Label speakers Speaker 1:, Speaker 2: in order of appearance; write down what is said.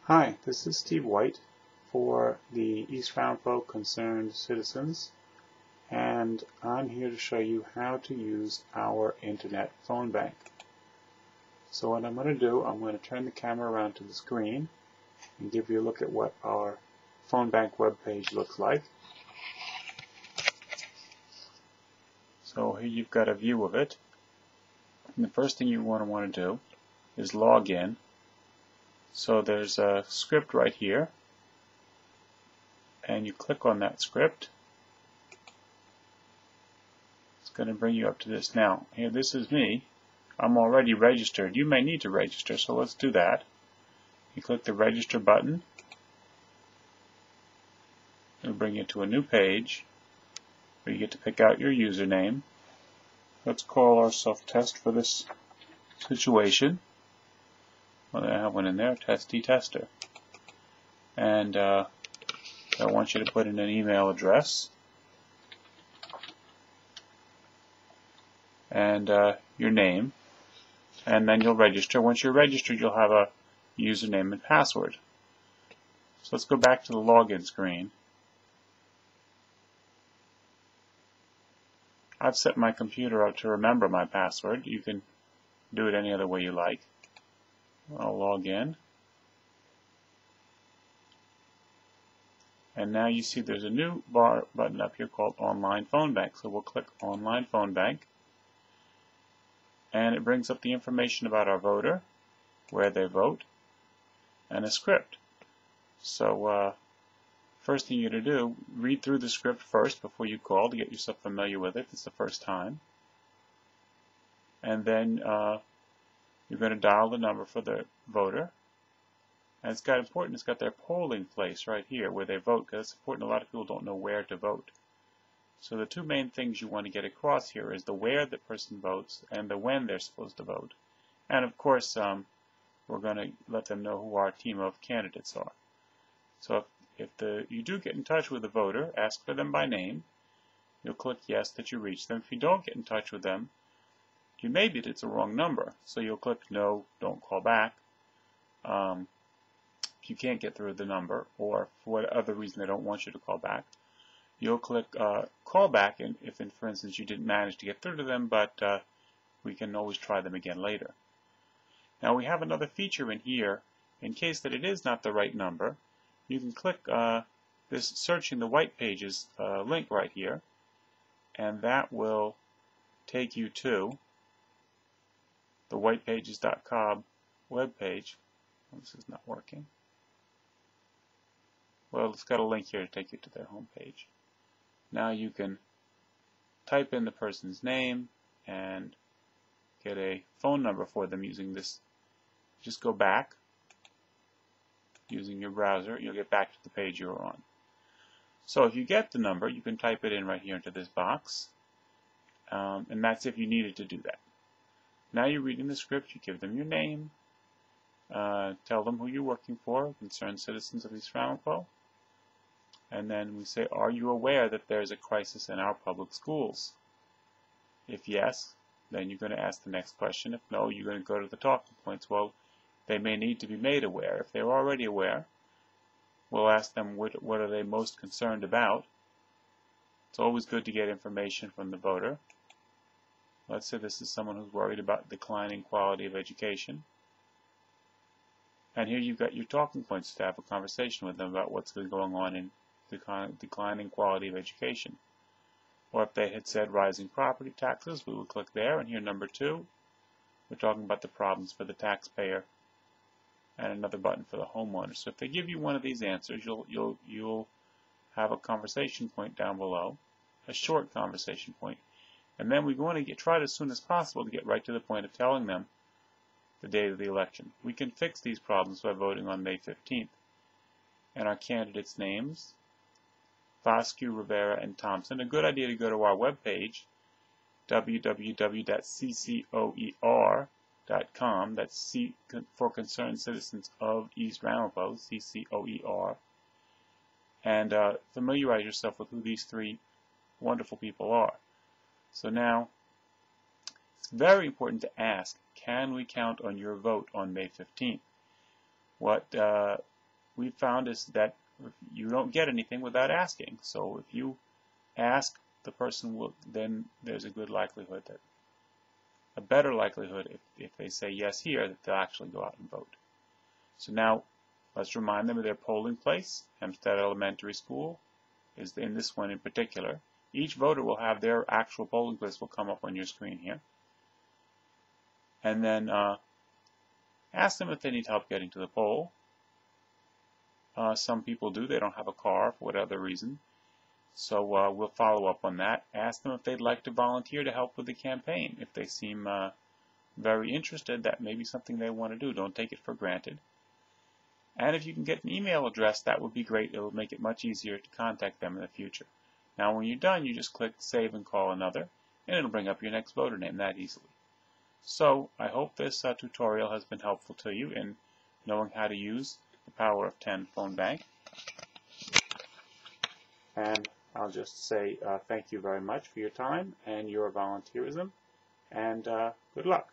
Speaker 1: Hi, this is Steve White for the East Ramapo Concerned Citizens, and I'm here to show you how to use our internet phone bank. So what I'm going to do, I'm going to turn the camera around to the screen and give you a look at what our phone bank web page looks like. So here you've got a view of it. And the first thing you want to do is log in. So there's a script right here, and you click on that script. It's going to bring you up to this. Now, here, this is me. I'm already registered. You may need to register, so let's do that. You click the register button. It'll bring you to a new page where you get to pick out your username. Let's call ourselves test for this situation. Well, I have one in there, testy tester. And I want you to put in an email address and your name, and then you'll register. Once you're registered, you'll have a username and password. So let's go back to the login screen. I've set my computer up to remember my password. You can do it any other way you like. I'll log in. And now you see there's a new button up here called Online Phone Bank. So we'll click Online Phone Bank. And it brings up the information about our voter, where they vote, and a script. So first thing you're going to do, read through the script first before you call to get yourself familiar with it if it's the first time. And then you're going to dial the number for the voter. And it's got their polling place right here where they vote, because it's important. A lot of people don't know where to vote. So the two main things you want to get across here is the where the person votes and the when they're supposed to vote. And of course, we're going to let them know who our team of candidates are. So if you do get in touch with the voter, ask for them by name. You'll click yes that you reach them. If you don't get in touch with them, you may be that it's a wrong number. So you'll click no, don't call back. If you can't get through the number, or for whatever other reason they don't want you to call back, you'll click call back if, for instance, you didn't manage to get through to them, but we can always try them again later. Now we have another feature in here. In case that it is not the right number, you can click this searching the white pages link right here, and that will take you to the whitepages.com web page. This is not working. Well, it's got a link here to take you to their home page. Now you can type in the person's name and get a phone number for them using this. Just go back using your browser. You'll get back to the page you were on. So if you get the number, you can type it in right here into this box. And that's if you needed to do that. Now you're reading the script. You give them your name. Tell them who you're working for, Concerned Citizens of East Ramapo. And then we say, are you aware that there's a crisis in our public schools? If yes, then you're going to ask the next question. If no, you're going to go to the talking points. Well, they may need to be made aware. If they're already aware, we'll ask them what are they most concerned about. It's always good to get information from the voter. Let's say this is someone who's worried about declining quality of education. And here you've got your talking points to have a conversation with them about what's going on in declining quality of education. Or if they had said rising property taxes, we would click there. And here, number 2, we're talking about the problems for the taxpayer, and another button for the homeowner. So if they give you one of these answers, you'll have a conversation point down below, a short conversation point. And then we want to try as soon as possible to get right to the point of telling them the date of the election. We can fix these problems by voting on May 15th. And our candidates' names, Vasquez, Rivera, and Thompson. A good idea to go to our webpage, www.ccoer.com. That's C for Concerned Citizens of East Ramapo, CCOER. And familiarize yourself with who these 3 wonderful people are. So now, it's very important to ask, can we count on your vote on May 15th? What we found is that you don't get anything without asking. So if you ask, the person will, then there's a good likelihood that, a better likelihood if they say yes here, that they'll actually go out and vote. So now let's remind them of their polling place. Hempstead Elementary School is in this one in particular. Each voter will have their actual polling place will come up on your screen here. And then ask them if they need help getting to the poll. Some people do. They don't have a car for whatever reason. So we'll follow up on that. Ask them if they'd like to volunteer to help with the campaign. If they seem very interested, that may be something they want to do. Don't take it for granted. And if you can get an email address, that would be great. It will make it much easier to contact them in the future. Now when you're done, you just click Save and Call Another, and it'll bring up your next voter name that easily. So I hope this tutorial has been helpful to you in knowing how to use the Power of 10 phone bank. And I'll just say thank you very much for your time and your volunteerism, and good luck.